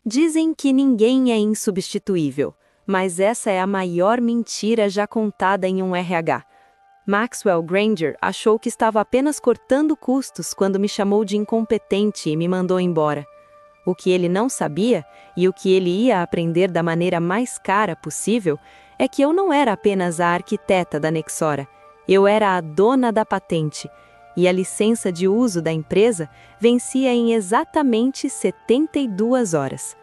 Dizem que ninguém é insubstituível, mas essa é a maior mentira já contada em um RH. Maxwell Granger achou que estava apenas cortando custos quando me chamou de incompetente e me mandou embora. O que ele não sabia, e o que ele ia aprender da maneira mais cara possível, é que eu não era apenas a arquiteta da Nexora, eu era a dona da patente, e a licença de uso da empresa vencia em exatamente 72 horas.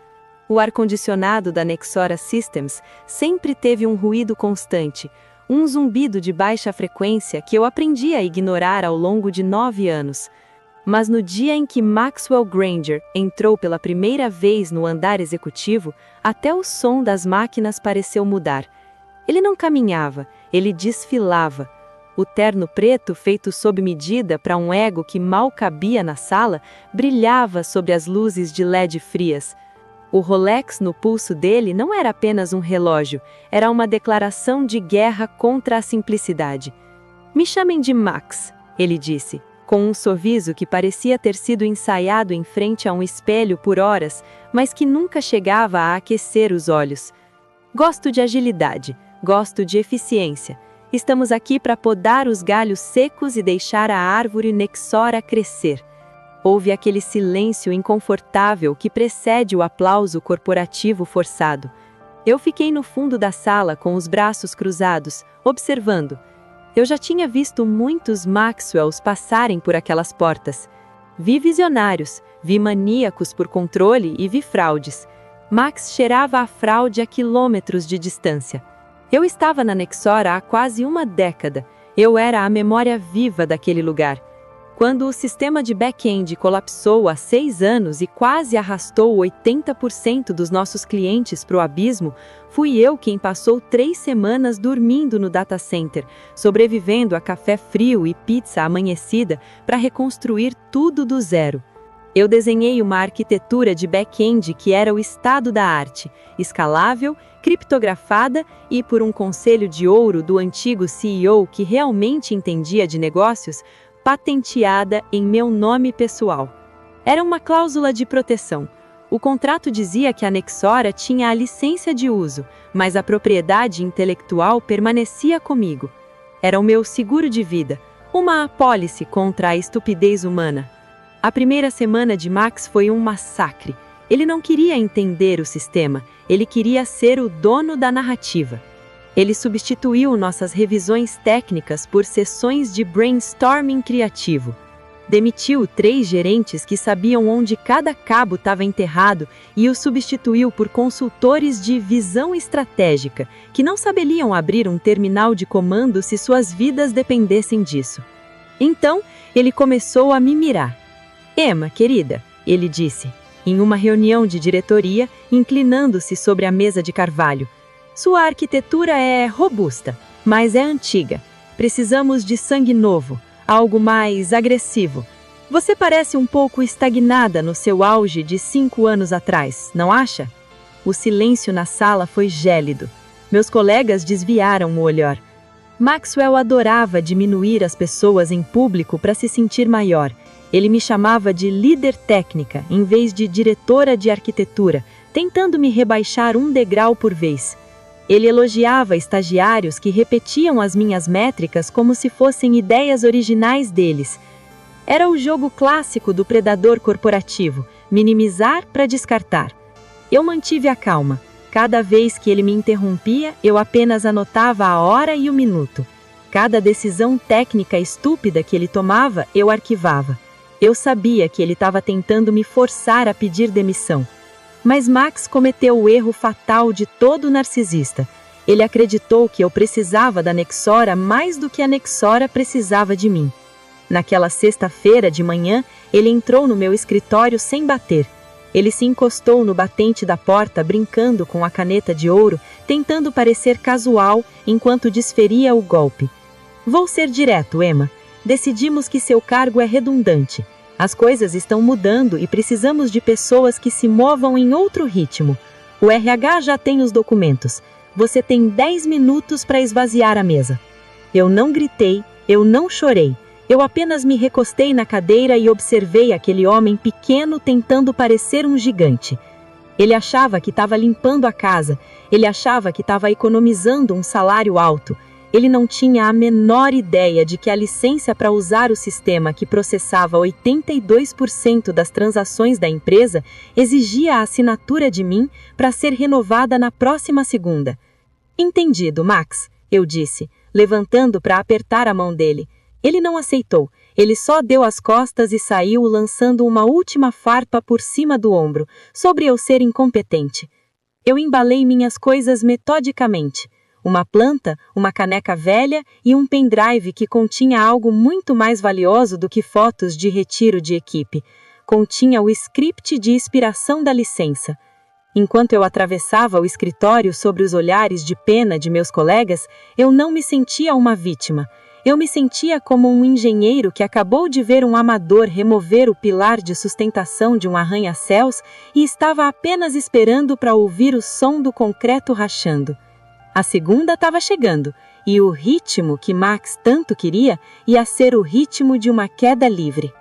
O ar-condicionado da Nexora Systems sempre teve um ruído constante, um zumbido de baixa frequência que eu aprendi a ignorar ao longo de 9 anos. Mas no dia em que Maxwell Granger entrou pela primeira vez no andar executivo, até o som das máquinas pareceu mudar. Ele não caminhava, ele desfilava. O terno preto, feito sob medida para um ego que mal cabia na sala, brilhava sobre as luzes de LED frias. O Rolex no pulso dele não era apenas um relógio, era uma declaração de guerra contra a simplicidade. "Me chamem de Max", ele disse, com um sorriso que parecia ter sido ensaiado em frente a um espelho por horas, mas que nunca chegava a aquecer os olhos. "Gosto de agilidade, gosto de eficiência. Estamos aqui para podar os galhos secos e deixar a árvore Nexora crescer." Houve aquele silêncio inconfortável que precede o aplauso corporativo forçado. Eu fiquei no fundo da sala com os braços cruzados, observando. Eu já tinha visto muitos Maxwells passarem por aquelas portas. Vi visionários, vi maníacos por controle e vi fraudes. Max cheirava a fraude a quilômetros de distância. Eu estava na Nexora há quase uma década. Eu era a memória viva daquele lugar. Quando o sistema de back-end colapsou há 6 anos e quase arrastou 80% dos nossos clientes para o abismo, fui eu quem passou 3 semanas dormindo no data center, sobrevivendo a café frio e pizza amanhecida para reconstruir tudo do zero. Eu desenhei uma arquitetura de back-end que era o estado da arte, escalável, criptografada e, por um conselho de ouro do antigo CEO que realmente entendia de negócios, patenteada em meu nome pessoal. Era uma cláusula de proteção. O contrato dizia que a Nexora tinha a licença de uso, mas a propriedade intelectual permanecia comigo. Era o meu seguro de vida, uma apólice contra a estupidez humana. A primeira semana de Max foi um massacre. Ele não queria entender o sistema, ele queria ser o dono da narrativa. Ele substituiu nossas revisões técnicas por sessões de brainstorming criativo. Demitiu 3 gerentes que sabiam onde cada cabo estava enterrado e os substituiu por consultores de visão estratégica, que não saberiam abrir um terminal de comando se suas vidas dependessem disso. Então, ele começou a me mirar. "Emma, querida", ele disse, em uma reunião de diretoria, inclinando-se sobre a mesa de carvalho, "sua arquitetura é robusta, mas é antiga. Precisamos de sangue novo, algo mais agressivo. Você parece um pouco estagnada no seu auge de 5 anos atrás, não acha?" O silêncio na sala foi gélido. Meus colegas desviaram o olhar. Maxwell adorava diminuir as pessoas em público para se sentir maior. Ele me chamava de líder técnica, em vez de diretora de arquitetura, tentando me rebaixar um degrau por vez. Ele elogiava estagiários que repetiam as minhas métricas como se fossem ideias originais deles. Era o jogo clássico do predador corporativo, minimizar para descartar. Eu mantive a calma. Cada vez que ele me interrompia, eu apenas anotava a hora e o minuto. Cada decisão técnica estúpida que ele tomava, eu arquivava. Eu sabia que ele estava tentando me forçar a pedir demissão. Mas Max cometeu o erro fatal de todo narcisista. Ele acreditou que eu precisava da Nexora mais do que a Nexora precisava de mim. Naquela sexta-feira de manhã, ele entrou no meu escritório sem bater. Ele se encostou no batente da porta, brincando com a caneta de ouro, tentando parecer casual enquanto desferia o golpe. "Vou ser direto, Emma. Decidimos que seu cargo é redundante. As coisas estão mudando e precisamos de pessoas que se movam em outro ritmo. O RH já tem os documentos. Você tem 10 minutos para esvaziar a mesa." Eu não gritei, eu não chorei. Eu apenas me recostei na cadeira e observei aquele homem pequeno tentando parecer um gigante. Ele achava que estava limpando a casa, ele achava que estava economizando um salário alto. Ele não tinha a menor ideia de que a licença para usar o sistema que processava 82% das transações da empresa exigia a assinatura de mim para ser renovada na próxima segunda. Entendido, Max, eu disse, levantando para apertar a mão dele. Ele não aceitou, ele só deu as costas e saiu lançando uma última farpa por cima do ombro, sobre eu ser incompetente. Eu embalei minhas coisas metodicamente. Uma planta, uma caneca velha e um pendrive que continha algo muito mais valioso do que fotos de retiro de equipe. Continha o script de expiração da licença. Enquanto eu atravessava o escritório sob os olhares de pena de meus colegas, eu não me sentia uma vítima. Eu me sentia como um engenheiro que acabou de ver um amador remover o pilar de sustentação de um arranha-céus e estava apenas esperando para ouvir o som do concreto rachando. A segunda estava chegando, e o ritmo que Max tanto queria ia ser o ritmo de uma queda livre.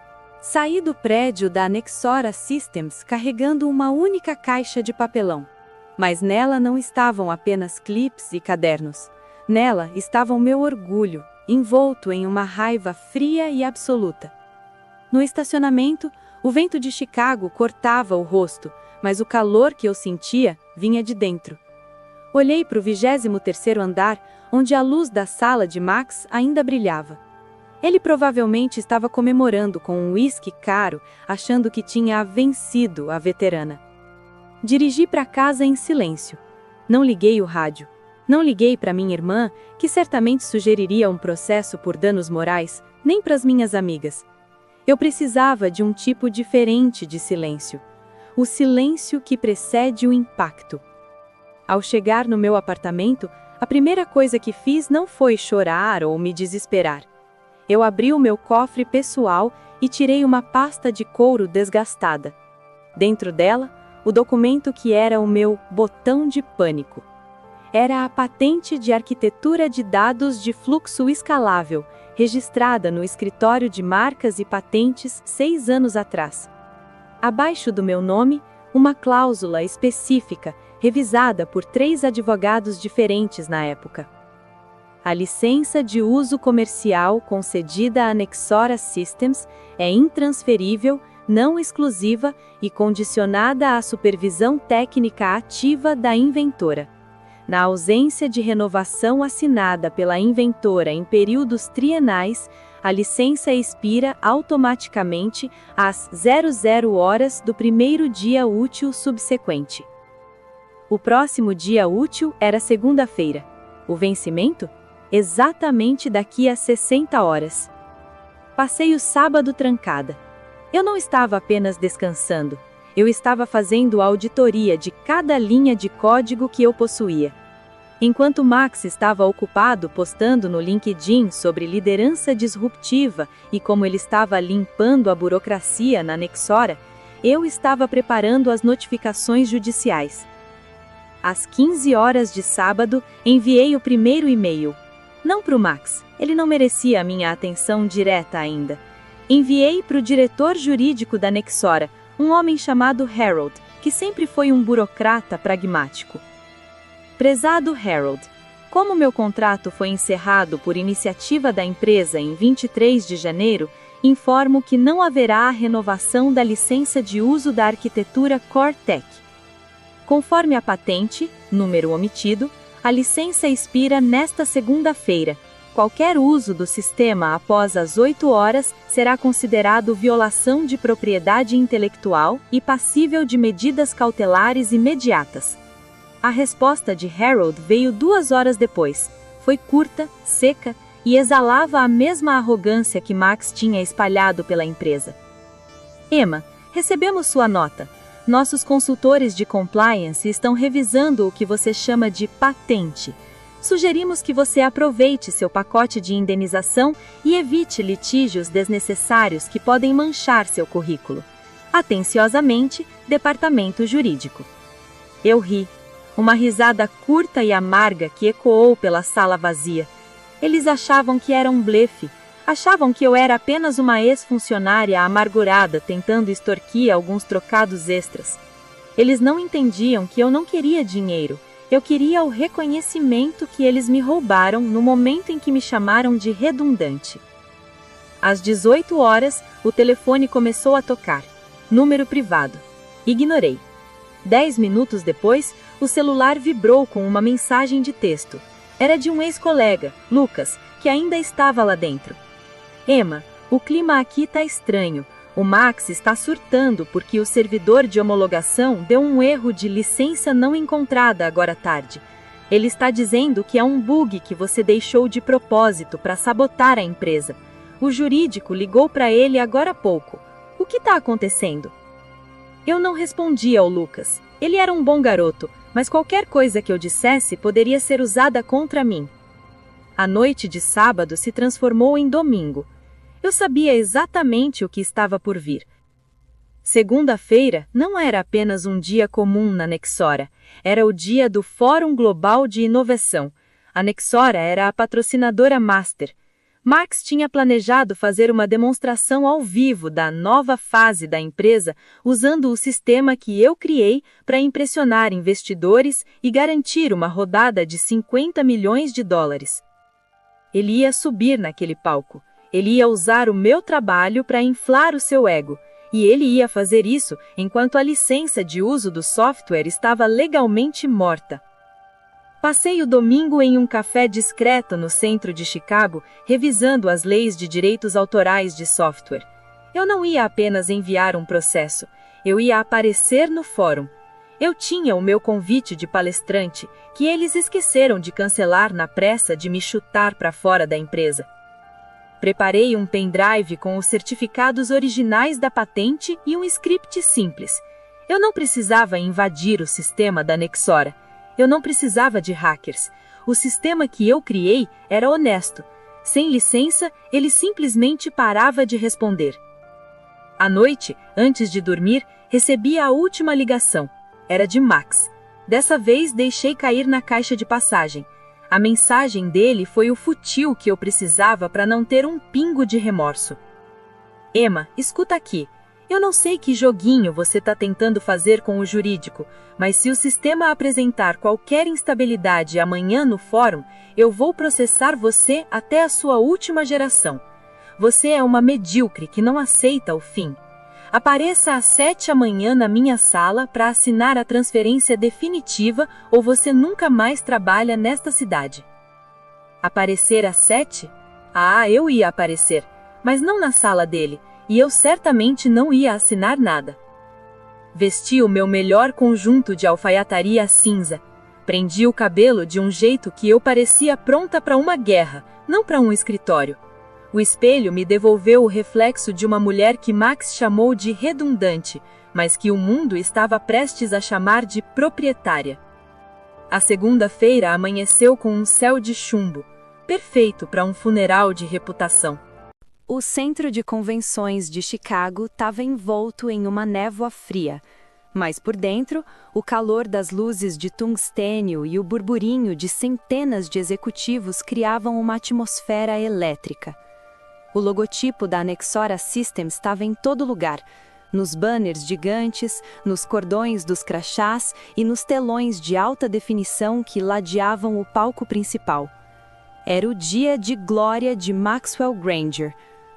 Saí do prédio da Nexora Systems carregando uma única caixa de papelão. Mas nela não estavam apenas clips e cadernos. Nela estava o meu orgulho, envolto em uma raiva fria e absoluta. No estacionamento, o vento de Chicago cortava o rosto, mas o calor que eu sentia vinha de dentro. Olhei para o 23º andar, onde a luz da sala de Max ainda brilhava. Ele provavelmente estava comemorando com um uísque caro, achando que tinha vencido a veterana. Dirigi para casa em silêncio. Não liguei o rádio. Não liguei para minha irmã, que certamente sugeriria um processo por danos morais, nem para as minhas amigas. Eu precisava de um tipo diferente de silêncio. O silêncio que precede o impacto. Ao chegar no meu apartamento, a primeira coisa que fiz não foi chorar ou me desesperar. Eu abri o meu cofre pessoal e tirei uma pasta de couro desgastada. Dentro dela, o documento que era o meu botão de pânico. Era a patente de arquitetura de dados de fluxo escalável, registrada no escritório de marcas e patentes 6 anos atrás. Abaixo do meu nome, uma cláusula específica, revisada por 3 advogados diferentes na época. A licença de uso comercial concedida à Nexora Systems é intransferível, não exclusiva e condicionada à supervisão técnica ativa da inventora. Na ausência de renovação assinada pela inventora em períodos trienais, a licença expira automaticamente às 00 horas do primeiro dia útil subsequente. O próximo dia útil era segunda-feira. O vencimento? Exatamente daqui a 60 horas. Passei o sábado trancada. Eu não estava apenas descansando. Eu estava fazendo auditoria de cada linha de código que eu possuía. Enquanto Max estava ocupado postando no LinkedIn sobre liderança disruptiva e como ele estava limpando a burocracia na Nexora, eu estava preparando as notificações judiciais. Às 15 horas de sábado, enviei o primeiro e-mail. Não para o Max, ele não merecia a minha atenção direta ainda. Enviei para o diretor jurídico da Nexora, um homem chamado Harold, que sempre foi um burocrata pragmático. Prezado Harold, como meu contrato foi encerrado por iniciativa da empresa em 23 de janeiro, informo que não haverá a renovação da licença de uso da arquitetura CoreTech. Conforme a patente, número omitido, a licença expira nesta segunda-feira. Qualquer uso do sistema após as 8 horas será considerado violação de propriedade intelectual e passível de medidas cautelares imediatas. A resposta de Harold veio 2 horas depois. Foi curta, seca e exalava a mesma arrogância que Max tinha espalhado pela empresa. Emma, recebemos sua nota. Nossos consultores de compliance estão revisando o que você chama de patente. Sugerimos que você aproveite seu pacote de indenização e evite litígios desnecessários que podem manchar seu currículo. Atenciosamente, Departamento Jurídico. Eu ri. Uma risada curta e amarga que ecoou pela sala vazia. Eles achavam que era um blefe. Achavam que eu era apenas uma ex-funcionária amargurada tentando extorquir alguns trocados extras. Eles não entendiam que eu não queria dinheiro. Eu queria o reconhecimento que eles me roubaram no momento em que me chamaram de redundante. Às 18 horas, o telefone começou a tocar. Número privado. Ignorei. 10 minutos depois, o celular vibrou com uma mensagem de texto. Era de um ex-colega, Lucas, que ainda estava lá dentro. Emma, o clima aqui tá estranho. O Max está surtando porque o servidor de homologação deu um erro de licença não encontrada agora à tarde. Ele está dizendo que é um bug que você deixou de propósito para sabotar a empresa. O jurídico ligou para ele agora há pouco. O que está acontecendo? Eu não respondi ao Lucas. Ele era um bom garoto, mas qualquer coisa que eu dissesse poderia ser usada contra mim. A noite de sábado se transformou em domingo. Eu sabia exatamente o que estava por vir. Segunda-feira não era apenas um dia comum na Nexora, era o dia do Fórum Global de Inovação. A Nexora era a patrocinadora master. Max tinha planejado fazer uma demonstração ao vivo da nova fase da empresa usando o sistema que eu criei para impressionar investidores e garantir uma rodada de 50 milhões de dólares. Ele ia subir naquele palco. Ele ia usar o meu trabalho para inflar o seu ego, e ele ia fazer isso enquanto a licença de uso do software estava legalmente morta. Passei o domingo em um café discreto no centro de Chicago, revisando as leis de direitos autorais de software. Eu não ia apenas enviar um processo, eu ia aparecer no fórum. Eu tinha o meu convite de palestrante, que eles esqueceram de cancelar na pressa de me chutar para fora da empresa. Preparei um pendrive com os certificados originais da patente e um script simples. Eu não precisava invadir o sistema da Nexora. Eu não precisava de hackers. O sistema que eu criei era honesto. Sem licença, ele simplesmente parava de responder. À noite, antes de dormir, recebi a última ligação. Era de Max. Dessa vez, deixei cair na caixa de passagem. A mensagem dele foi o fútil que eu precisava para não ter um pingo de remorso. Emma, escuta aqui. Eu não sei que joguinho você está tentando fazer com o jurídico, mas se o sistema apresentar qualquer instabilidade amanhã no fórum, eu vou processar você até a sua última geração. Você é uma medíocre que não aceita o fim. Apareça às 7 amanhã na minha sala para assinar a transferência definitiva ou você nunca mais trabalha nesta cidade. Aparecer às 7? Ah, eu ia aparecer, mas não na sala dele, e eu certamente não ia assinar nada. Vesti o meu melhor conjunto de alfaiataria cinza. Prendi o cabelo de um jeito que eu parecia pronta para uma guerra, não para um escritório. O espelho me devolveu o reflexo de uma mulher que Max chamou de redundante, mas que o mundo estava prestes a chamar de proprietária. A segunda-feira amanheceu com um céu de chumbo, perfeito para um funeral de reputação. O centro de convenções de Chicago estava envolto em uma névoa fria, mas por dentro, o calor das luzes de tungstênio e o burburinho de centenas de executivos criavam uma atmosfera elétrica. O logotipo da Nexora Systems estava em todo lugar, nos banners gigantes, nos cordões dos crachás e nos telões de alta definição que ladeavam o palco principal. Era o dia de glória de Maxwell Granger,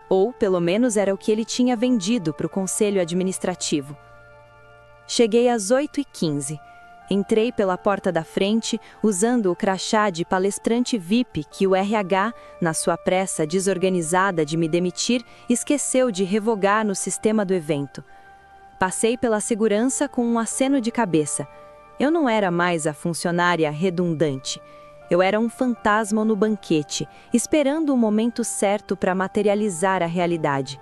ou pelo menos era o que ele tinha vendido para o conselho administrativo. Cheguei às 8h15. Entrei pela porta da frente, usando o crachá de palestrante VIP que o RH, na sua pressa desorganizada de me demitir, esqueceu de revogar no sistema do evento. Passei pela segurança com um aceno de cabeça. Eu não era mais a funcionária redundante. Eu era um fantasma no banquete, esperando o momento certo para materializar a realidade.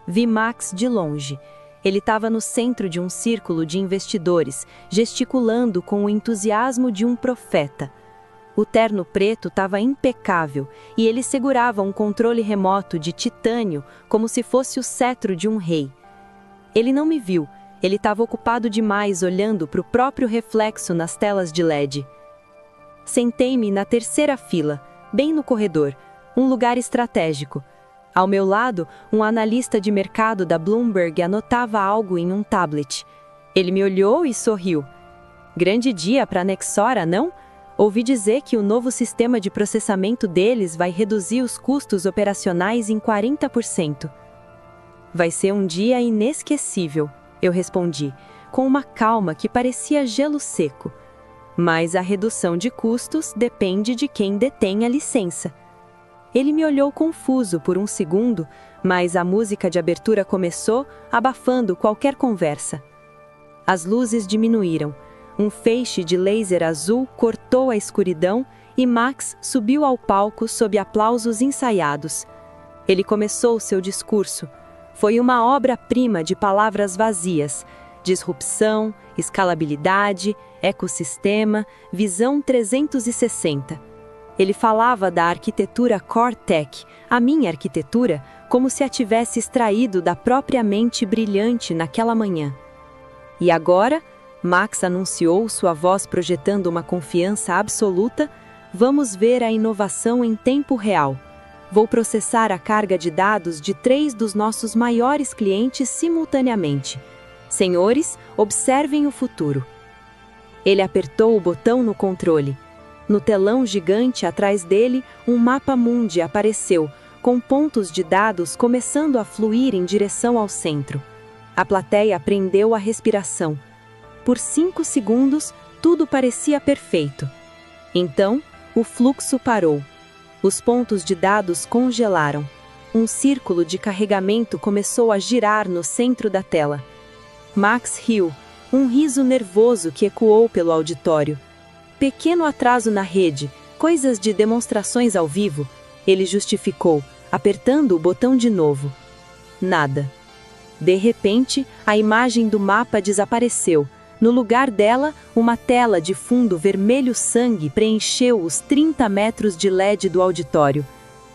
Vi Max de longe. Ele estava no centro de um círculo de investidores, gesticulando com o entusiasmo de um profeta. O terno preto estava impecável e ele segurava um controle remoto de titânio como se fosse o cetro de um rei. Ele não me viu, ele estava ocupado demais olhando para o próprio reflexo nas telas de LED. Sentei-me na terceira fila, bem no corredor, um lugar estratégico. Ao meu lado, um analista de mercado da Bloomberg anotava algo em um tablet. Ele me olhou e sorriu. Grande dia para a Nexora, não? Ouvi dizer que o novo sistema de processamento deles vai reduzir os custos operacionais em 40%. Vai ser um dia inesquecível, eu respondi, com uma calma que parecia gelo seco. Mas a redução de custos depende de quem detém a licença. Ele me olhou confuso por um segundo, mas a música de abertura começou, abafando qualquer conversa. As luzes diminuíram. Um feixe de laser azul cortou a escuridão e Max subiu ao palco sob aplausos ensaiados. Ele começou seu discurso. Foi uma obra-prima de palavras vazias: disrupção, escalabilidade, ecossistema, visão 360. Ele falava da arquitetura Core Tech, a minha arquitetura, como se a tivesse extraído da própria mente brilhante naquela manhã. E agora, Max anunciou, sua voz projetando uma confiança absoluta, vamos ver a inovação em tempo real. Vou processar a carga de dados de 3 dos nossos maiores clientes simultaneamente. Senhores, observem o futuro. Ele apertou o botão no controle. No telão gigante atrás dele, um mapa mundi apareceu, com pontos de dados começando a fluir em direção ao centro. A plateia prendeu a respiração. Por 5 segundos, tudo parecia perfeito. Então, o fluxo parou. Os pontos de dados congelaram. Um círculo de carregamento começou a girar no centro da tela. Max riu, um riso nervoso que ecoou pelo auditório. Pequeno atraso na rede, coisas de demonstrações ao vivo, ele justificou, apertando o botão de novo. Nada. De repente, a imagem do mapa desapareceu. No lugar dela, uma tela de fundo vermelho sangue preencheu os 30 metros de LED do auditório.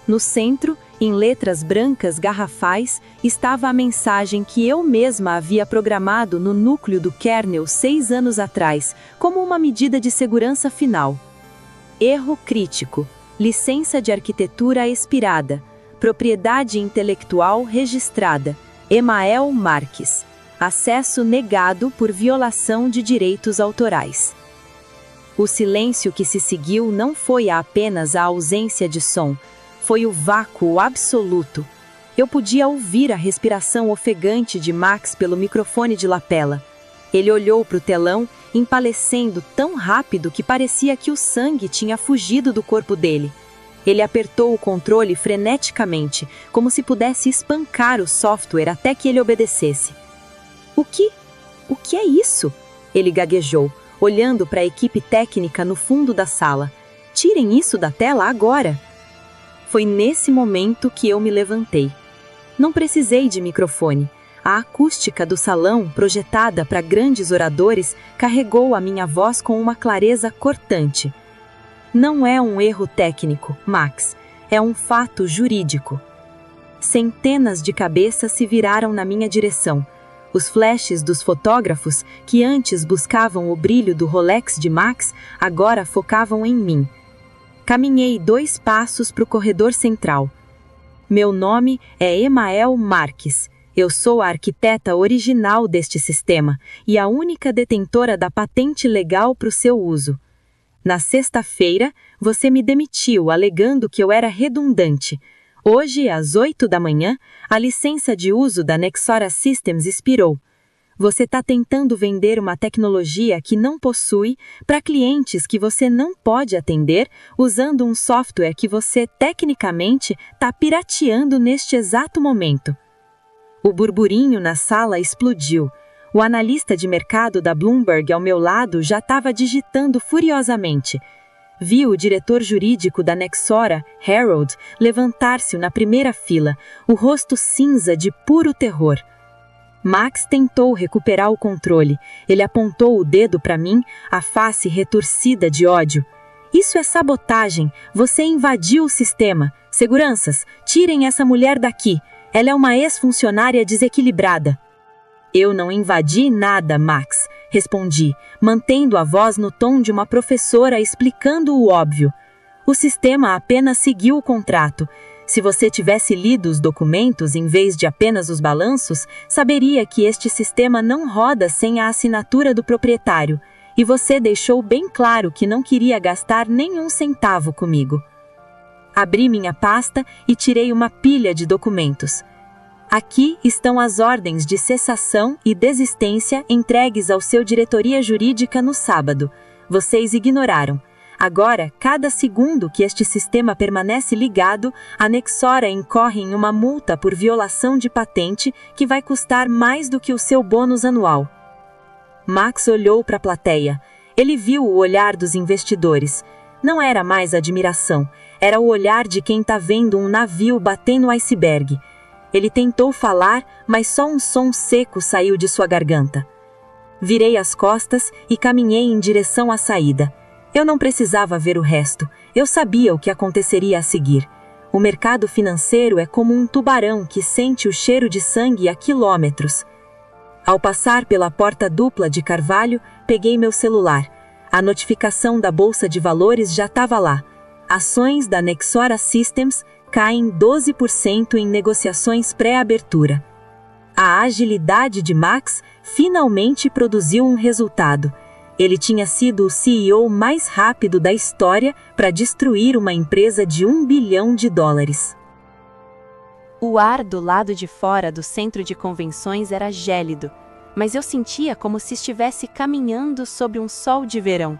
No centro, em letras brancas garrafais, estava a mensagem que eu mesma havia programado no núcleo do kernel 6 anos atrás, como uma medida de segurança final. Erro crítico. Licença de arquitetura expirada. Propriedade intelectual registrada. Emael Marques. Acesso negado por violação de direitos autorais. O silêncio que se seguiu não foi apenas a ausência de som, foi o vácuo absoluto. Eu podia ouvir a respiração ofegante de Max pelo microfone de lapela. Ele olhou para o telão, empalidecendo tão rápido que parecia que o sangue tinha fugido do corpo dele. Ele apertou o controle freneticamente, como se pudesse espancar o software até que ele obedecesse. O que é isso? Ele gaguejou, olhando para a equipe técnica no fundo da sala. Tirem isso da tela agora! Foi nesse momento que eu me levantei. Não precisei de microfone. A acústica do salão, projetada para grandes oradores, carregou a minha voz com uma clareza cortante. Não é um erro técnico, Max. É um fato jurídico. Centenas de cabeças se viraram na minha direção. Os flashes dos fotógrafos, que antes buscavam o brilho do Rolex de Max, agora focavam em mim. Caminhei 2 passos para o corredor central. Meu nome é Emael Marques. Eu sou a arquiteta original deste sistema e a única detentora da patente legal para o seu uso. Na sexta-feira, você me demitiu alegando que eu era redundante. Hoje, às 8 da manhã, a licença de uso da Nexora Systems expirou. Você está tentando vender uma tecnologia que não possui para clientes que você não pode atender usando um software que você, tecnicamente, está pirateando neste exato momento. O burburinho na sala explodiu. O analista de mercado da Bloomberg ao meu lado já estava digitando furiosamente. Vi o diretor jurídico da Nexora, Harold, levantar-se na primeira fila, o rosto cinza de puro terror. Max tentou recuperar o controle. Ele apontou o dedo para mim, a face retorcida de ódio. Isso é sabotagem. Você invadiu o sistema. Seguranças, tirem essa mulher daqui. Ela é uma ex-funcionária desequilibrada. Eu não invadi nada, Max, respondi, mantendo a voz no tom de uma professora explicando o óbvio. O sistema apenas seguiu o contrato. Se você tivesse lido os documentos em vez de apenas os balanços, saberia que este sistema não roda sem a assinatura do proprietário, e você deixou bem claro que não queria gastar nenhum centavo comigo. Abri minha pasta e tirei uma pilha de documentos. Aqui estão as ordens de cessação e desistência entregues ao seu diretoria jurídica no sábado. Vocês ignoraram. Agora, cada segundo que este sistema permanece ligado, a Nexora incorre em uma multa por violação de patente que vai custar mais do que o seu bônus anual. Max olhou para a plateia. Ele viu o olhar dos investidores. Não era mais admiração, era o olhar de quem está vendo um navio bater no iceberg. Ele tentou falar, mas só um som seco saiu de sua garganta. Virei as costas e caminhei em direção à saída. Eu não precisava ver o resto, eu sabia o que aconteceria a seguir. O mercado financeiro é como um tubarão que sente o cheiro de sangue a quilômetros. Ao passar pela porta dupla de Carvalho, peguei meu celular. A notificação da Bolsa de Valores já estava lá. Ações da Nexora Systems caem 12% em negociações pré-abertura. A agilidade de Max finalmente produziu um resultado. Ele tinha sido o CEO mais rápido da história para destruir uma empresa de $1 bilhão. O ar do lado de fora do centro de convenções era gélido, mas eu sentia como se estivesse caminhando sob um sol de verão.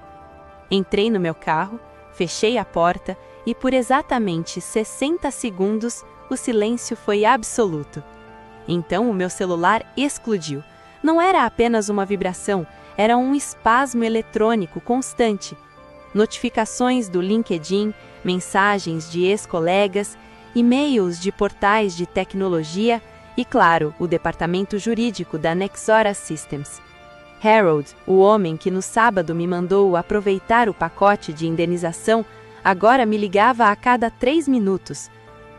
Entrei no meu carro, fechei a porta e por exatamente 60 segundos o silêncio foi absoluto. Então o meu celular explodiu. Não era apenas uma vibração, era um espasmo eletrônico constante. Notificações do LinkedIn, mensagens de ex-colegas, e-mails de portais de tecnologia e, claro, o departamento jurídico da Nexora Systems. Harold, o homem que no sábado me mandou aproveitar o pacote de indenização, agora me ligava a cada 3 minutos.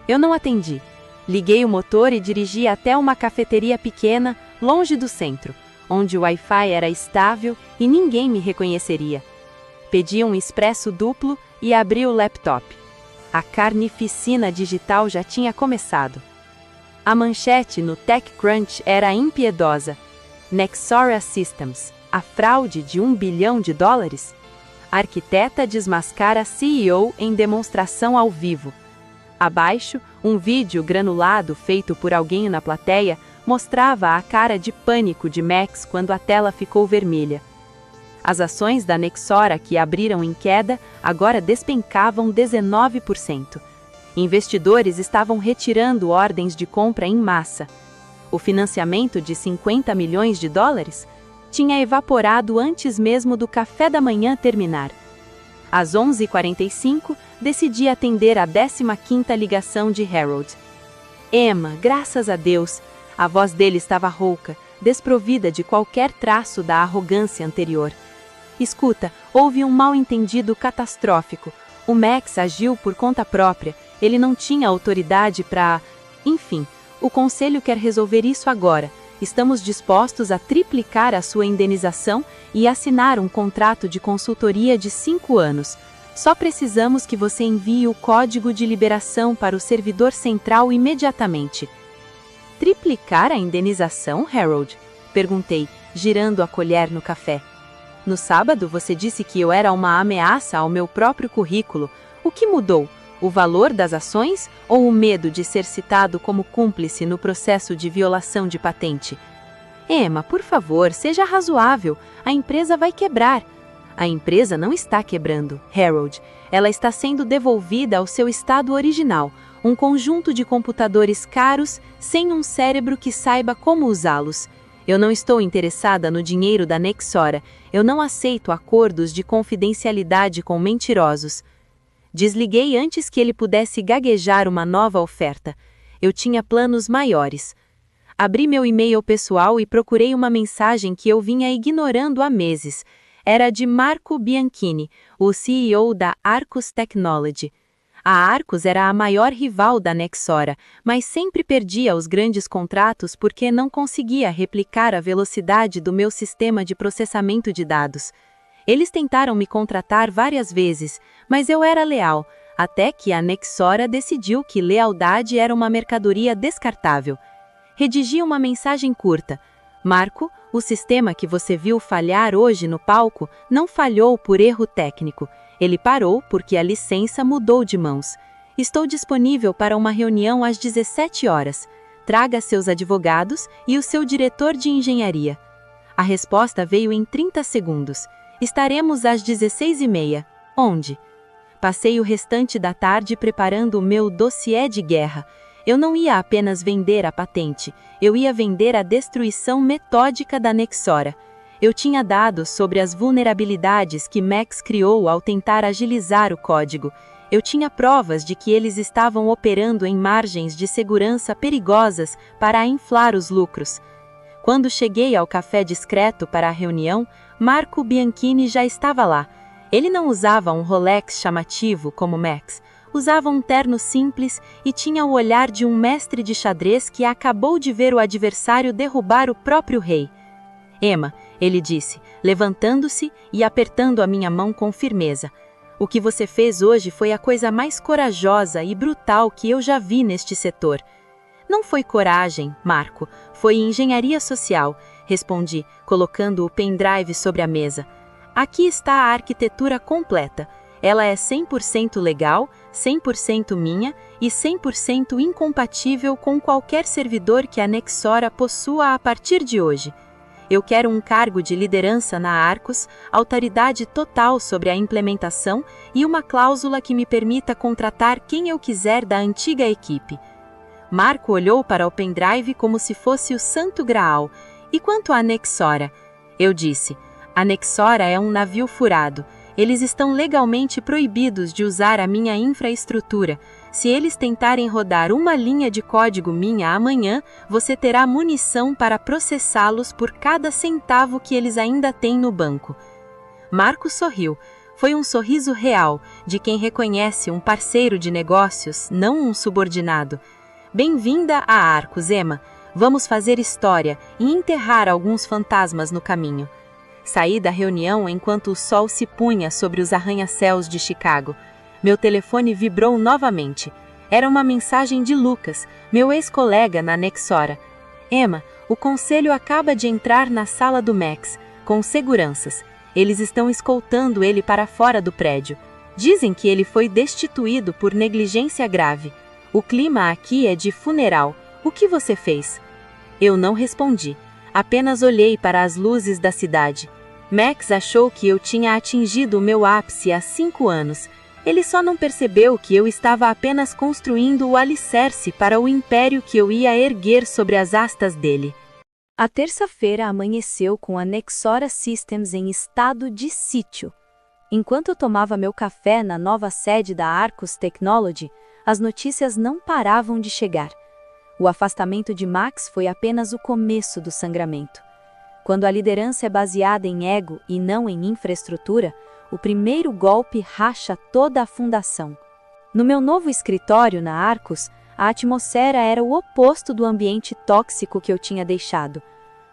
Eu não atendi. Liguei o motor e dirigi até uma cafeteria pequena, longe do centro, onde o Wi-Fi era estável e ninguém me reconheceria. Pedi um expresso duplo e abri o laptop. A carnificina digital já tinha começado. A manchete no TechCrunch era impiedosa. Nexora Systems, a fraude de $1 bilhão? Arquiteta desmascara CEO em demonstração ao vivo. Abaixo, um vídeo granulado feito por alguém na plateia mostrava a cara de pânico de Max quando a tela ficou vermelha. As ações da Nexora que abriram em queda agora despencavam 19%. Investidores estavam retirando ordens de compra em massa. O financiamento de $50 milhões tinha evaporado antes mesmo do café da manhã terminar. Às 11h45, decidi atender a 15ª ligação de Harold. Emma, graças a Deus, a voz dele estava rouca, desprovida de qualquer traço da arrogância anterior. Escuta, houve um mal-entendido catastrófico. O Max agiu por conta própria, ele não tinha autoridade para... Enfim, o conselho quer resolver isso agora. Estamos dispostos a triplicar a sua indenização e assinar um contrato de consultoria de 5 anos. Só precisamos que você envie o código de liberação para o servidor central imediatamente. Triplicar a indenização, Harold? Perguntei, girando a colher no café. No sábado você disse que eu era uma ameaça ao meu próprio currículo. O que mudou? O valor das ações ou o medo de ser citado como cúmplice no processo de violação de patente? Emma, por favor, seja razoável. A empresa vai quebrar. A empresa não está quebrando, Harold. Ela está sendo devolvida ao seu estado original, um conjunto de computadores caros sem um cérebro que saiba como usá-los. Eu não estou interessada no dinheiro da Nexora. Eu não aceito acordos de confidencialidade com mentirosos. Desliguei antes que ele pudesse gaguejar uma nova oferta. Eu tinha planos maiores. Abri meu e-mail pessoal e procurei uma mensagem que eu vinha ignorando há meses. Era de Marco Bianchini, o CEO da Arcus Technology. A Arcus era a maior rival da Nexora, mas sempre perdia os grandes contratos porque não conseguia replicar a velocidade do meu sistema de processamento de dados. Eles tentaram me contratar várias vezes, mas eu era leal. até que a Nexora decidiu que lealdade era uma mercadoria descartável. Redigi uma mensagem curta. Marco, o sistema que você viu falhar hoje no palco não falhou por erro técnico. Ele parou porque a licença mudou de mãos. Estou disponível para uma reunião às 17 horas. Traga seus advogados e o seu diretor de engenharia. A resposta veio em 30 segundos. Estaremos às 16h30. Onde? Passei o restante da tarde preparando o meu dossiê de guerra. Eu não ia apenas vender a patente, eu ia vender a destruição metódica da Nexora. Eu tinha dados sobre as vulnerabilidades que Max criou ao tentar agilizar o código. Eu tinha provas de que eles estavam operando em margens de segurança perigosas para inflar os lucros. Quando cheguei ao café discreto para a reunião, Marco Bianchini já estava lá. Ele não usava um Rolex chamativo como Max. Usava um terno simples e tinha o olhar de um mestre de xadrez que acabou de ver o adversário derrubar o próprio rei. Emma, ele disse, levantando-se e apertando a minha mão com firmeza. O que você fez hoje foi a coisa mais corajosa e brutal que eu já vi neste setor. Não foi coragem, Marco, foi engenharia social, respondi, colocando o pendrive sobre a mesa. Aqui está a arquitetura completa. Ela é 100% legal, 100% minha e 100% incompatível com qualquer servidor que a Nexora possua a partir de hoje. Eu quero um cargo de liderança na Arcus, autoridade total sobre a implementação e uma cláusula que me permita contratar quem eu quiser da antiga equipe. Marco olhou para o pendrive como se fosse o santo graal. E quanto à Nexora? Eu disse, a Nexora é um navio furado. Eles estão legalmente proibidos de usar a minha infraestrutura. Se eles tentarem rodar uma linha de código minha amanhã, você terá munição para processá-los por cada centavo que eles ainda têm no banco. Marco sorriu. Foi um sorriso real, de quem reconhece um parceiro de negócios, não um subordinado. Bem-vinda a Arcus, Emma. Vamos fazer história e enterrar alguns fantasmas no caminho. Saí da reunião enquanto o sol se punha sobre os arranha-céus de Chicago. Meu telefone vibrou novamente. Era uma mensagem de Lucas, meu ex-colega na Nexora. Emma, o conselho acaba de entrar na sala do Max, com seguranças. Eles estão escoltando ele para fora do prédio. Dizem que ele foi destituído por negligência grave. O clima aqui é de funeral. O que você fez? Eu não respondi. Apenas olhei para as luzes da cidade. Max achou que eu tinha atingido o meu ápice há 5 anos. Ele só não percebeu que eu estava apenas construindo o alicerce para o império que eu ia erguer sobre as astas dele. A terça-feira amanheceu com a Nexora Systems em estado de sítio. Enquanto eu tomava meu café na nova sede da Arcus Technology, as notícias não paravam de chegar. O afastamento de Max foi apenas o começo do sangramento. Quando a liderança é baseada em ego e não em infraestrutura, o primeiro golpe racha toda a fundação. No meu novo escritório na Arcus, a atmosfera era o oposto do ambiente tóxico que eu tinha deixado.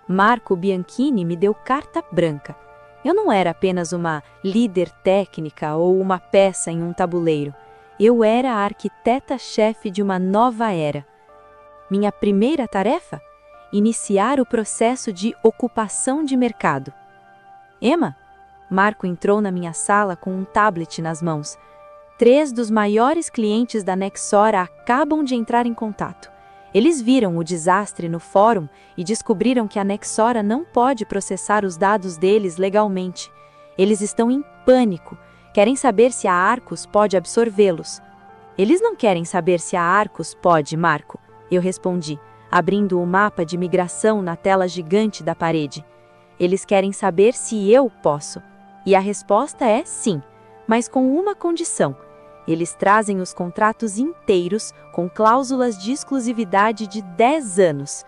Marco Bianchini me deu carta branca. Eu não era apenas uma líder técnica ou uma peça em um tabuleiro. Eu era a arquiteta-chefe de uma nova era. Minha primeira tarefa? Iniciar o processo de ocupação de mercado. Emma? Marco entrou na minha sala com um tablet nas mãos. 3 dos maiores clientes da Nexora acabam de entrar em contato. Eles viram o desastre no fórum e descobriram que a Nexora não pode processar os dados deles legalmente. Eles estão em pânico. Querem saber se a Arcus pode absorvê-los. Eles não querem saber se a Arcus pode, Marco. Eu respondi, abrindo o mapa de migração na tela gigante da parede. Eles querem saber se eu posso. E a resposta é sim, mas com uma condição. Eles trazem os contratos inteiros com cláusulas de exclusividade de 10 anos.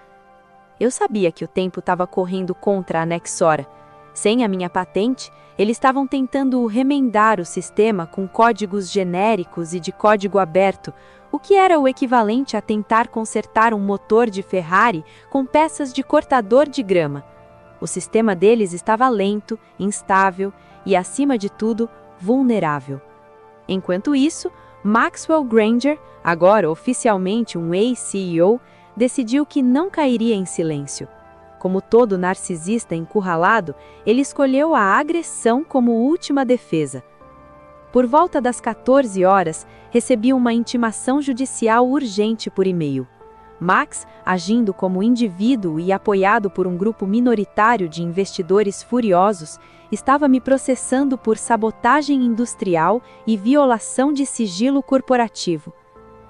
Eu sabia que o tempo estava correndo contra a Nexora. Sem a minha patente, eles estavam tentando remendar o sistema com códigos genéricos e de código aberto, o que era o equivalente a tentar consertar um motor de Ferrari com peças de cortador de grama. O sistema deles estava lento, instável e, acima de tudo, vulnerável. Enquanto isso, Maxwell Granger, agora oficialmente um ex-CEO, decidiu que não cairia em silêncio. Como todo narcisista encurralado, ele escolheu a agressão como última defesa. Por volta das 14 horas, recebi uma intimação judicial urgente por e-mail. Max, agindo como indivíduo e apoiado por um grupo minoritário de investidores furiosos, estava me processando por sabotagem industrial e violação de sigilo corporativo.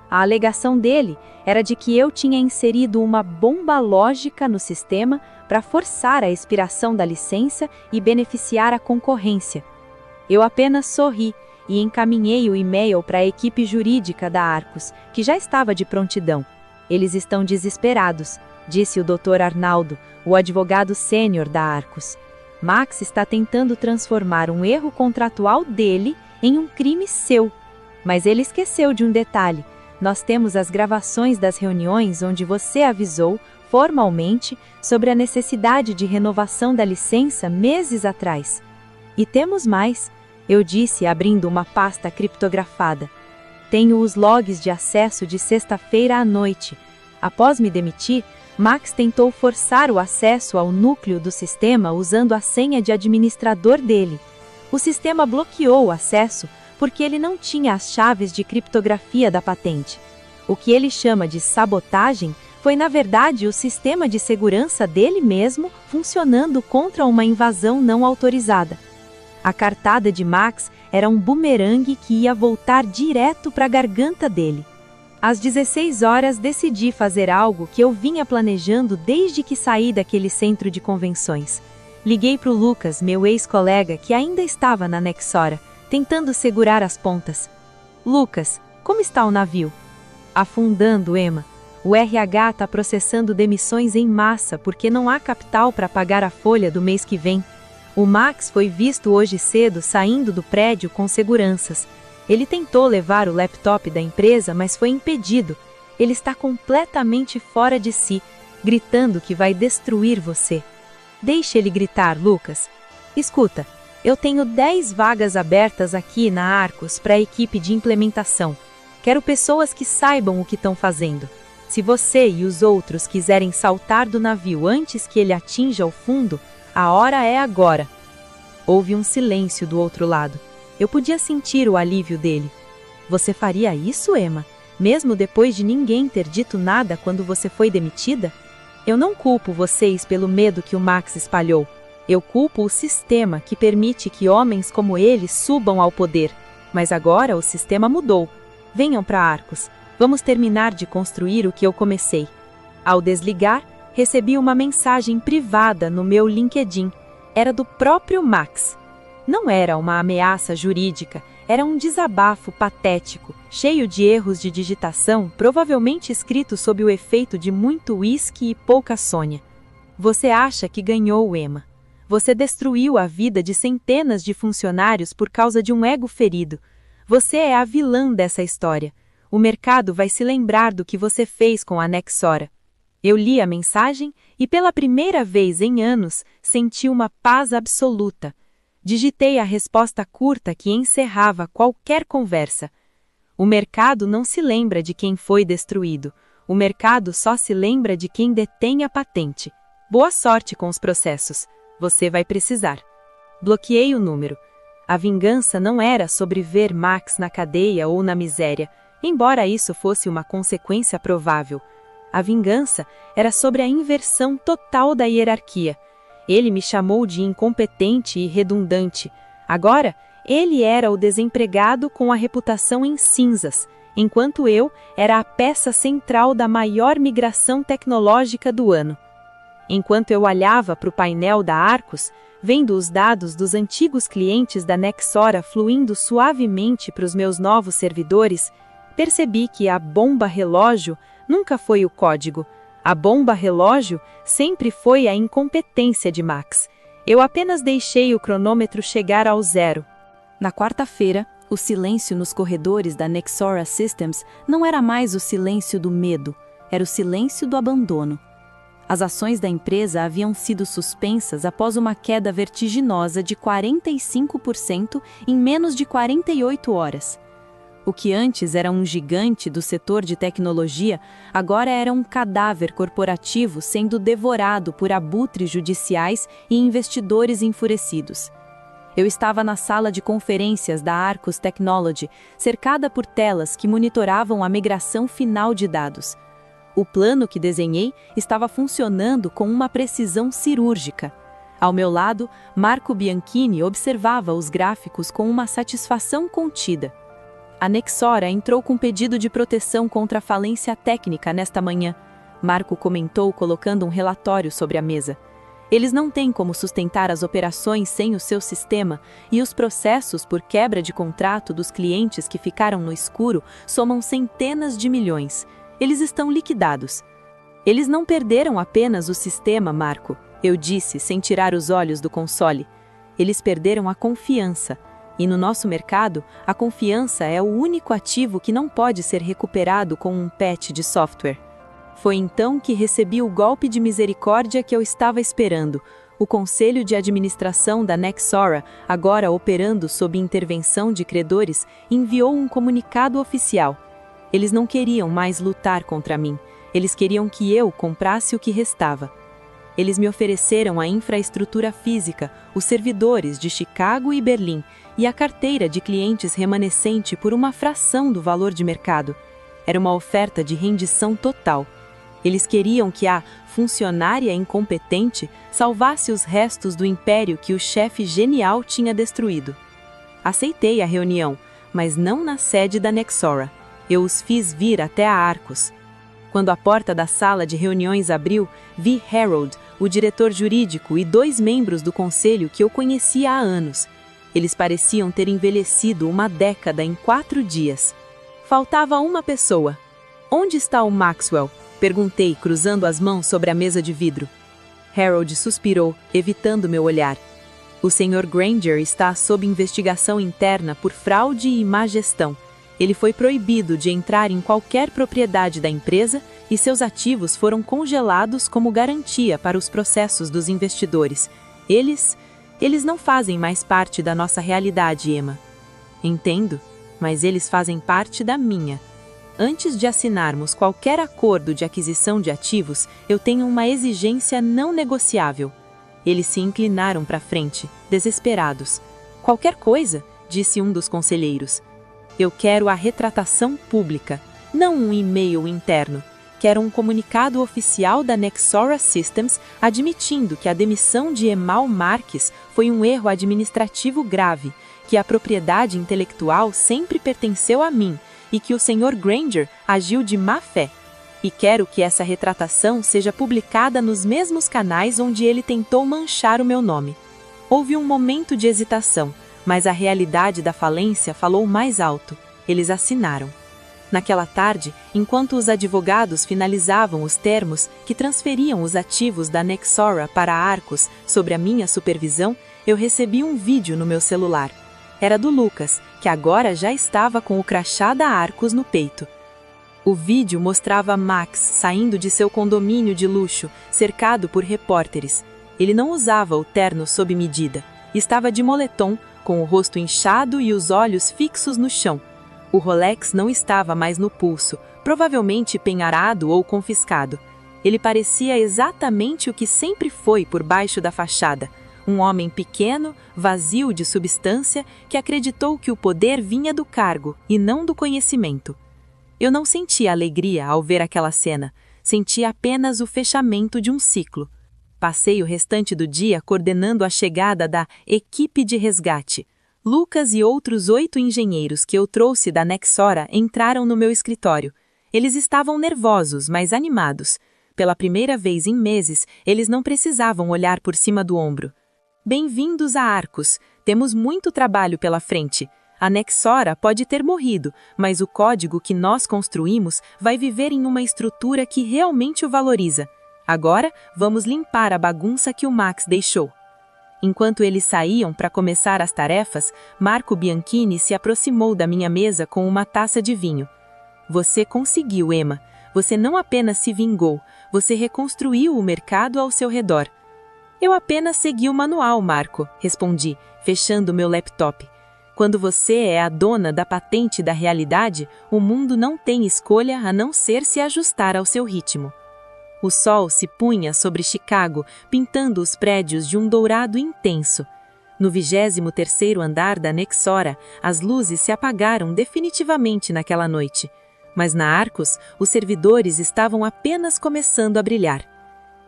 A alegação dele era de que eu tinha inserido uma bomba lógica no sistema para forçar a expiração da licença e beneficiar a concorrência. Eu apenas sorri e encaminhei o e-mail para a equipe jurídica da Arcus, que já estava de prontidão. Eles estão desesperados, disse o Dr. Arnaldo, o advogado sênior da Arcus. Max está tentando transformar um erro contratual dele em um crime seu. Mas ele esqueceu de um detalhe. Nós temos as gravações das reuniões onde você avisou, formalmente, sobre a necessidade de renovação da licença meses atrás. E temos mais, eu disse abrindo uma pasta criptografada. Tenho os logs de acesso de sexta-feira à noite. Após me demitir, Max tentou forçar o acesso ao núcleo do sistema usando a senha de administrador dele. O sistema bloqueou o acesso porque ele não tinha as chaves de criptografia da patente. O que ele chama de sabotagem foi, na verdade, o sistema de segurança dele mesmo funcionando contra uma invasão não autorizada. A cartada de Max era um bumerangue que ia voltar direto para a garganta dele. Às 16 horas decidi fazer algo que eu vinha planejando desde que saí daquele centro de convenções. Liguei para o Lucas, meu ex-colega, que ainda estava na Nexora, tentando segurar as pontas. Lucas, como está o navio? Afundando, Emma. O RH está processando demissões em massa porque não há capital para pagar a folha do mês que vem. O Max foi visto hoje cedo saindo do prédio com seguranças. Ele tentou levar o laptop da empresa, mas foi impedido. Ele está completamente fora de si, gritando que vai destruir você. Deixe ele gritar, Lucas. Escuta, eu tenho 10 vagas abertas aqui na Arcus para a equipe de implementação. Quero pessoas que saibam o que estão fazendo. Se você e os outros quiserem saltar do navio antes que ele atinja o fundo, a hora é agora. Houve um silêncio do outro lado. Eu podia sentir o alívio dele. Você faria isso, Emma? Mesmo depois de ninguém ter dito nada quando você foi demitida? Eu não culpo vocês pelo medo que o Max espalhou. Eu culpo o sistema que permite que homens como ele subam ao poder. Mas agora o sistema mudou. Venham para Arcus. Vamos terminar de construir o que eu comecei. Ao desligar, recebi uma mensagem privada no meu LinkedIn. Era do próprio Max. Não era uma ameaça jurídica, era um desabafo patético, cheio de erros de digitação, provavelmente escrito sob o efeito de muito uísque e pouca Sônia. Você acha que ganhou, Emma. Você destruiu a vida de centenas de funcionários por causa de um ego ferido. Você é a vilã dessa história. O mercado vai se lembrar do que você fez com a Nexora. Eu li a mensagem e, pela primeira vez em anos, senti uma paz absoluta. Digitei a resposta curta que encerrava qualquer conversa. O mercado não se lembra de quem foi destruído. O mercado só se lembra de quem detém a patente. Boa sorte com os processos. Você vai precisar. Bloqueei o número. A vingança não era sobre ver Max na cadeia ou na miséria, embora isso fosse uma consequência provável. A vingança era sobre a inversão total da hierarquia. Ele me chamou de incompetente e redundante. Agora, ele era o desempregado com a reputação em cinzas, enquanto eu era a peça central da maior migração tecnológica do ano. Enquanto eu olhava para o painel da Arcus, vendo os dados dos antigos clientes da Nexora fluindo suavemente para os meus novos servidores, percebi que a bomba relógio nunca foi o código. A bomba relógio sempre foi a incompetência de Max. Eu apenas deixei o cronômetro chegar ao zero. Na quarta-feira, o silêncio nos corredores da Nexora Systems não era mais o silêncio do medo, era o silêncio do abandono. As ações da empresa haviam sido suspensas após uma queda vertiginosa de 45% em menos de 48 horas. O que antes era um gigante do setor de tecnologia, agora era um cadáver corporativo sendo devorado por abutres judiciais e investidores enfurecidos. Eu estava na sala de conferências da Arcus Technology, cercada por telas que monitoravam a migração final de dados. O plano que desenhei estava funcionando com uma precisão cirúrgica. Ao meu lado, Marco Bianchini observava os gráficos com uma satisfação contida. A Nexora entrou com pedido de proteção contra a falência técnica nesta manhã, Marco comentou colocando um relatório sobre a mesa. Eles não têm como sustentar as operações sem o seu sistema e os processos por quebra de contrato dos clientes que ficaram no escuro somam centenas de milhões. Eles estão liquidados. Eles não perderam apenas o sistema, Marco, eu disse sem tirar os olhos do console. Eles perderam a confiança. E no nosso mercado, a confiança é o único ativo que não pode ser recuperado com um patch de software. Foi então que recebi o golpe de misericórdia que eu estava esperando. O Conselho de Administração da Nexora, agora operando sob intervenção de credores, enviou um comunicado oficial. Eles não queriam mais lutar contra mim. Eles queriam que eu comprasse o que restava. Eles me ofereceram a infraestrutura física, os servidores de Chicago e Berlim e a carteira de clientes remanescente por uma fração do valor de mercado. Era uma oferta de rendição total. Eles queriam que a funcionária incompetente salvasse os restos do império que o chefe genial tinha destruído. Aceitei a reunião, mas não na sede da Nexora. Eu os fiz vir até a Arcus. Quando a porta da sala de reuniões abriu, vi Harold, o diretor jurídico e 2 membros do conselho que eu conhecia há anos. Eles pareciam ter envelhecido uma década em 4 dias. Faltava uma pessoa. Onde está o Maxwell? Perguntei, cruzando as mãos sobre a mesa de vidro. Harold suspirou, evitando meu olhar. O Sr. Granger está sob investigação interna por fraude e má gestão. Ele foi proibido de entrar em qualquer propriedade da empresa e seus ativos foram congelados como garantia para os processos dos investidores. Eles não fazem mais parte da nossa realidade, Emma. Entendo, mas eles fazem parte da minha. Antes de assinarmos qualquer acordo de aquisição de ativos, eu tenho uma exigência não negociável. Eles se inclinaram para frente, desesperados. Qualquer coisa, disse um dos conselheiros. Eu quero a retratação pública, não um e-mail interno. Quero um comunicado oficial da Nexora Systems admitindo que a demissão de Emal Marques foi um erro administrativo grave, que a propriedade intelectual sempre pertenceu a mim e que o Sr. Granger agiu de má fé. E quero que essa retratação seja publicada nos mesmos canais onde ele tentou manchar o meu nome. Houve um momento de hesitação, mas a realidade da falência falou mais alto. Eles assinaram. Naquela tarde, enquanto os advogados finalizavam os termos que transferiam os ativos da Nexora para a Arcus sob a minha supervisão, eu recebi um vídeo no meu celular. Era do Lucas, que agora já estava com o crachá da Arcus no peito. O vídeo mostrava Max saindo de seu condomínio de luxo, cercado por repórteres. Ele não usava o terno sob medida. Estava de moletom, com o rosto inchado e os olhos fixos no chão. O Rolex não estava mais no pulso, provavelmente penharado ou confiscado. Ele parecia exatamente o que sempre foi por baixo da fachada. Um homem pequeno, vazio de substância, que acreditou que o poder vinha do cargo e não do conhecimento. Eu não sentia alegria ao ver aquela cena, sentia apenas o fechamento de um ciclo. Passei o restante do dia coordenando a chegada da equipe de resgate. Lucas e outros 8 engenheiros que eu trouxe da Nexora entraram no meu escritório. Eles estavam nervosos, mas animados. Pela primeira vez em meses, eles não precisavam olhar por cima do ombro. Bem-vindos a Arcus. Temos muito trabalho pela frente. A Nexora pode ter morrido, mas o código que nós construímos vai viver em uma estrutura que realmente o valoriza. Agora, vamos limpar a bagunça que o Max deixou. Enquanto eles saíam para começar as tarefas, Marco Bianchini se aproximou da minha mesa com uma taça de vinho. Você conseguiu, Emma. Você não apenas se vingou, você reconstruiu o mercado ao seu redor. Eu apenas segui o manual, Marco, respondi, fechando meu laptop. Quando você é a dona da patente da realidade, o mundo não tem escolha a não ser se ajustar ao seu ritmo. O sol se punha sobre Chicago, pintando os prédios de um dourado intenso. No 23º andar da Nexora, as luzes se apagaram definitivamente naquela noite. Mas na Arcus, os servidores estavam apenas começando a brilhar.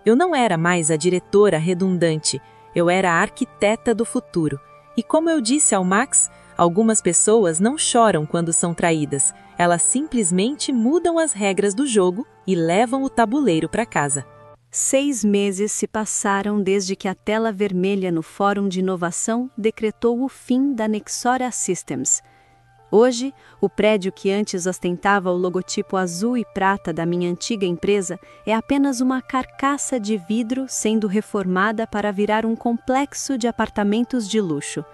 Eu não era mais a diretora redundante, eu era a arquiteta do futuro. E como eu disse ao Max, algumas pessoas não choram quando são traídas, elas simplesmente mudam as regras do jogo e levam o tabuleiro para casa. 6 meses se passaram desde que a tela vermelha no Fórum de Inovação decretou o fim da Nexora Systems. Hoje, o prédio que antes ostentava o logotipo azul e prata da minha antiga empresa é apenas uma carcaça de vidro sendo reformada para virar um complexo de apartamentos de luxo.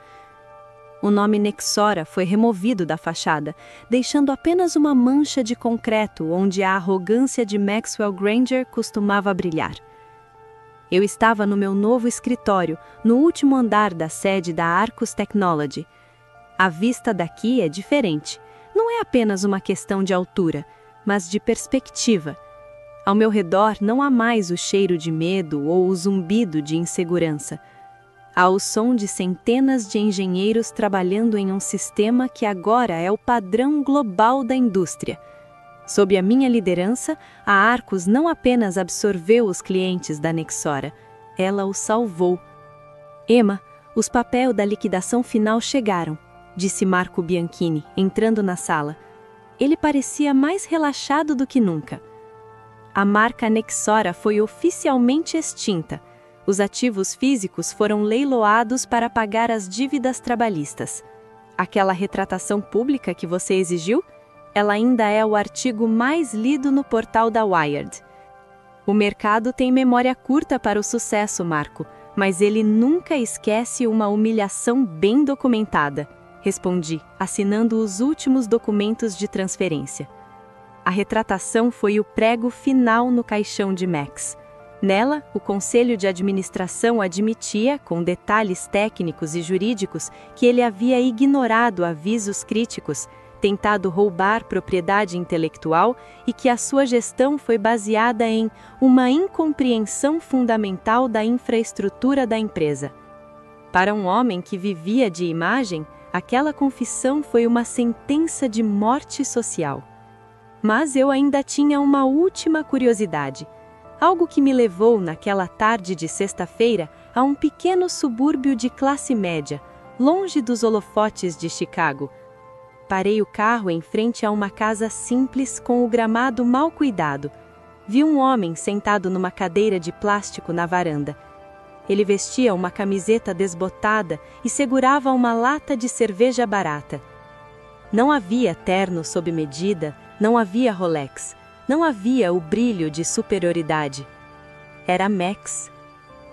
O nome Nexora foi removido da fachada, deixando apenas uma mancha de concreto onde a arrogância de Maxwell Granger costumava brilhar. Eu estava no meu novo escritório, no último andar da sede da Arcus Technology. A vista daqui é diferente. Não é apenas uma questão de altura, mas de perspectiva. Ao meu redor não há mais o cheiro de medo ou o zumbido de insegurança. Há o som de centenas de engenheiros trabalhando em um sistema que agora é o padrão global da indústria. Sob a minha liderança, a Arcus não apenas absorveu os clientes da Nexora, ela os salvou. Emma, os papéis da liquidação final chegaram, disse Marco Bianchini, entrando na sala. Ele parecia mais relaxado do que nunca. A marca Nexora foi oficialmente extinta. Os ativos físicos foram leiloados para pagar as dívidas trabalhistas. Aquela retratação pública que você exigiu? Ela ainda é o artigo mais lido no portal da Wired. O mercado tem memória curta para o sucesso, Marco, mas ele nunca esquece uma humilhação bem documentada, respondi, assinando os últimos documentos de transferência. A retratação foi o prego final no caixão de Max. Nela, o Conselho de Administração admitia, com detalhes técnicos e jurídicos, que ele havia ignorado avisos críticos, tentado roubar propriedade intelectual e que a sua gestão foi baseada em uma incompreensão fundamental da infraestrutura da empresa. Para um homem que vivia de imagem, aquela confissão foi uma sentença de morte social. Mas eu ainda tinha uma última curiosidade. Algo que me levou, naquela tarde de sexta-feira, a um pequeno subúrbio de classe média, longe dos holofotes de Chicago. Parei o carro em frente a uma casa simples com o gramado mal cuidado. Vi um homem sentado numa cadeira de plástico na varanda. Ele vestia uma camiseta desbotada e segurava uma lata de cerveja barata. Não havia terno sob medida, não havia Rolex. Não havia o brilho de superioridade. Era Max.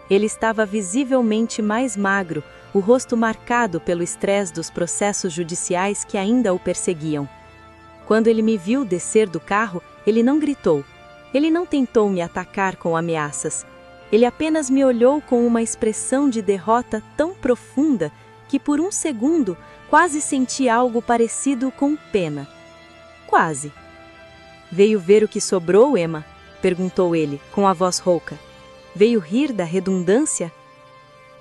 Ele estava visivelmente mais magro, o rosto marcado pelo estresse dos processos judiciais que ainda o perseguiam. Quando ele me viu descer do carro, ele não gritou. Ele não tentou me atacar com ameaças. Ele apenas me olhou com uma expressão de derrota tão profunda que por um segundo quase senti algo parecido com pena. Quase. Veio ver o que sobrou, Emma? Perguntou ele, com a voz rouca. Veio rir da redundância?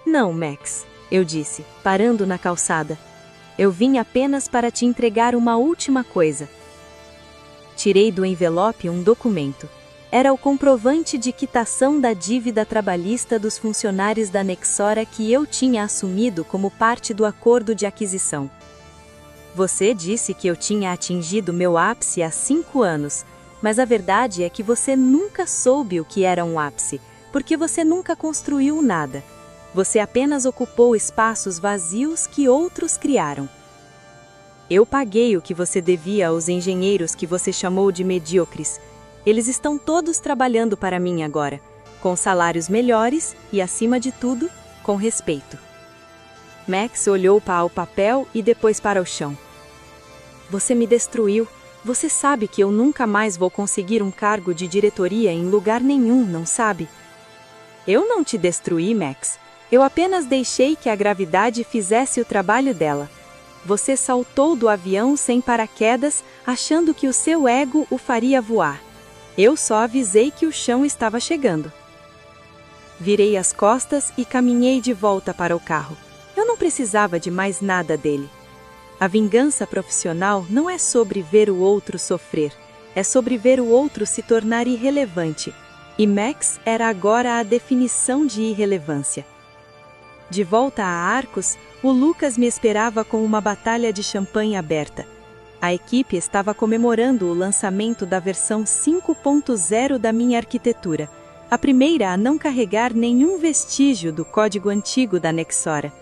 Não, Max, eu disse, parando na calçada. Eu vim apenas para te entregar uma última coisa. Tirei do envelope um documento. Era o comprovante de quitação da dívida trabalhista dos funcionários da Nexora que eu tinha assumido como parte do acordo de aquisição. Você disse que eu tinha atingido meu ápice há 5 anos, mas a verdade é que você nunca soube o que era um ápice, porque você nunca construiu nada. Você apenas ocupou espaços vazios que outros criaram. Eu paguei o que você devia aos engenheiros que você chamou de medíocres. Eles estão todos trabalhando para mim agora, com salários melhores e, acima de tudo, com respeito. Max olhou para o papel e depois para o chão. Você me destruiu. Você sabe que eu nunca mais vou conseguir um cargo de diretoria em lugar nenhum, não sabe? Eu não te destruí, Max. Eu apenas deixei que a gravidade fizesse o trabalho dela. Você saltou do avião sem paraquedas, achando que o seu ego o faria voar. Eu só avisei que o chão estava chegando. Virei as costas e caminhei de volta para o carro. Eu não precisava de mais nada dele. A vingança profissional não é sobre ver o outro sofrer, é sobre ver o outro se tornar irrelevante. E Max era agora a definição de irrelevância. De volta a Arcos, o Lucas me esperava com uma batalha de champanhe aberta. A equipe estava comemorando o lançamento da versão 5.0 da minha arquitetura, a primeira a não carregar nenhum vestígio do código antigo da Nexora.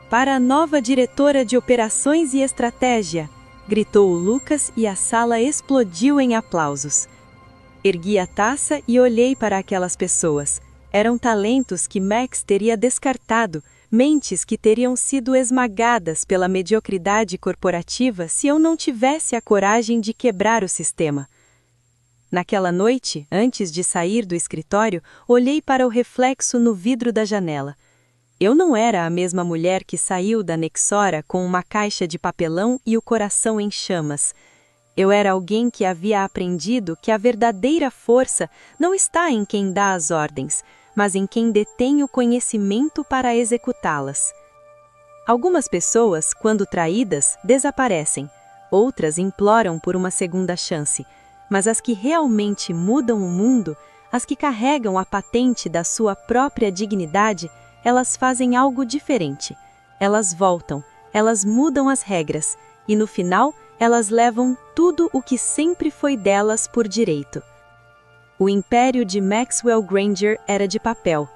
"Para a nova diretora de operações e estratégia!", gritou o Lucas e a sala explodiu em aplausos. Ergui a taça e olhei para aquelas pessoas. Eram talentos que Max teria descartado, mentes que teriam sido esmagadas pela mediocridade corporativa se eu não tivesse a coragem de quebrar o sistema. Naquela noite, antes de sair do escritório, olhei para o reflexo no vidro da janela. Eu não era a mesma mulher que saiu da Nexora com uma caixa de papelão e o coração em chamas. Eu era alguém que havia aprendido que a verdadeira força não está em quem dá as ordens, mas em quem detém o conhecimento para executá-las. Algumas pessoas, quando traídas, desaparecem. Outras imploram por uma segunda chance. Mas as que realmente mudam o mundo, as que carregam a patente da sua própria dignidade, elas fazem algo diferente. Elas voltam, elas mudam as regras, e no final, elas levam tudo o que sempre foi delas por direito. O império de Maxwell Granger era de papel.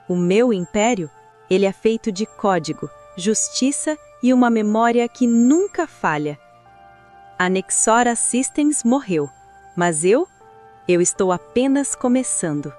O meu império, ele é feito de código, justiça e uma memória que nunca falha. A Nexora Systems morreu, mas eu estou apenas começando.